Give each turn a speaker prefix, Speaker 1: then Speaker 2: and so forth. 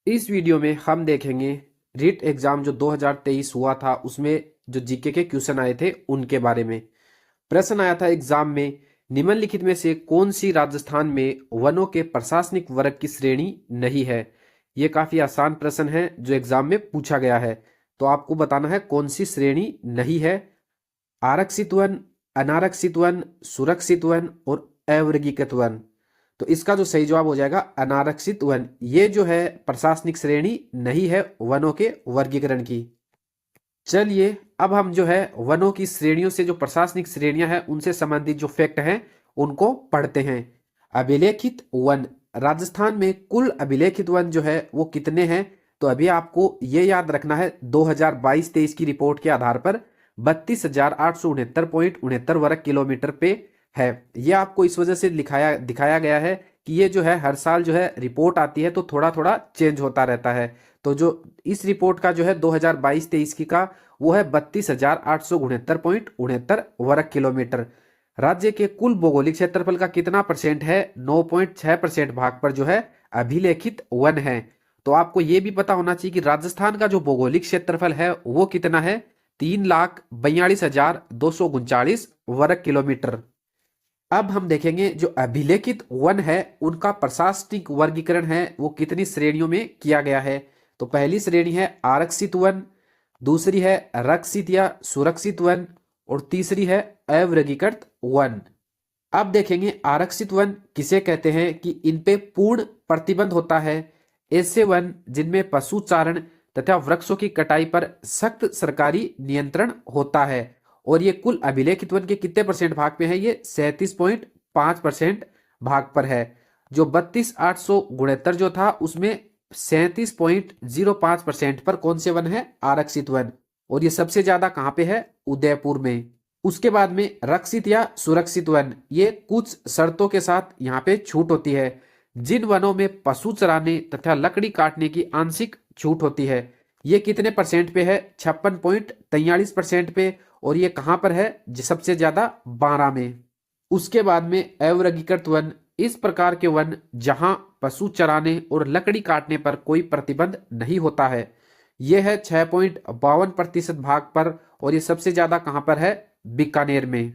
Speaker 1: इस वीडियो में हम देखेंगे रीट एग्जाम जो 2023 हुआ था उसमें जो जीके के क्वेश्चन आए थे उनके बारे में। प्रश्न आया था एग्जाम में, निम्नलिखित में से कौन सी राजस्थान में वनों के प्रशासनिक वर्ग की श्रेणी नहीं है। ये काफी आसान प्रश्न है जो एग्जाम में पूछा गया है। तो आपको बताना है कौन सी श्रेणी नहीं है। आरक्षित वन, अनारक्षित वन, सुरक्षित वन और अवर्गीकृत वन। तो इसका जो सही जवाब हो जाएगा अनारक्षित वन। ये जो है प्रशासनिक श्रेणी नहीं है वनों के वर्गीकरण की। चलिए अब हम जो है वनों की श्रेणियों से जो प्रशासनिक श्रेणियां हैं उनसे संबंधित जो फैक्ट हैं उनको पढ़ते हैं। अभिलेखित वन, राजस्थान में कुल अभिलेखित वन जो है वो कितने हैं। तो अभी आपको ये याद रखना है 2022-23 की रिपोर्ट के आधार पर 32,869.69 वर्ग किलोमीटर पे है। ये आपको इस वजह से दिखाया गया है कि ये जो है हर साल जो है रिपोर्ट आती है तो थोड़ा थोड़ा चेंज होता रहता है। तो जो इस रिपोर्ट का जो है 2022-23 की का वो है 32,869.69 वर्ग किलोमीटर। राज्य के कुल भौगोलिक क्षेत्रफल का कितना परसेंट है, 9.6% भाग पर जो है अभिलेखित वन है। तो आपको यह भी पता होना चाहिए कि राजस्थान का जो भौगोलिक क्षेत्रफल है वो कितना है, 3,42,239 वर्ग किलोमीटर। अब हम देखेंगे जो अभिलेखित वन है उनका प्रशासनिक वर्गीकरण है वो कितनी श्रेणियों में किया गया है। तो पहली श्रेणी है आरक्षित वन, दूसरी है रक्षित या सुरक्षित वन और तीसरी है अवर्गीकृत वन। अब देखेंगे आरक्षित वन किसे कहते हैं कि इन पे पूर्ण प्रतिबंध होता है। ऐसे वन जिनमें पशु चारण तथा वृक्षों की कटाई पर सख्त सरकारी नियंत्रण होता है। और ये कुल अभिलेखित वन के कितने परसेंट भाग में है, ये 37.5% भाग पर है। जो 32,869 जो था उसमें 37.05% पर कौन से वन है, आरक्षित वन। और ये सबसे ज्यादा कहां पे है, उदयपुर में। उसके बाद में रक्षित या सुरक्षित वन, ये कुछ शर्तों के साथ यहाँ पे छूट होती है। जिन वनों में पशु चराने तथा लकड़ी काटने की आंशिक छूट होती है, ये कितने परसेंट पे है, 56.43% पे। और ये कहां पर है, सबसे ज्यादा 12 में। उसके बाद में अवर्गीकृत वन, इस प्रकार के वन जहां पशु चराने और लकड़ी काटने पर कोई प्रतिबंध नहीं होता है, यह है 6.52% भाग पर। और ये सबसे ज्यादा कहां पर है, बीकानेर में।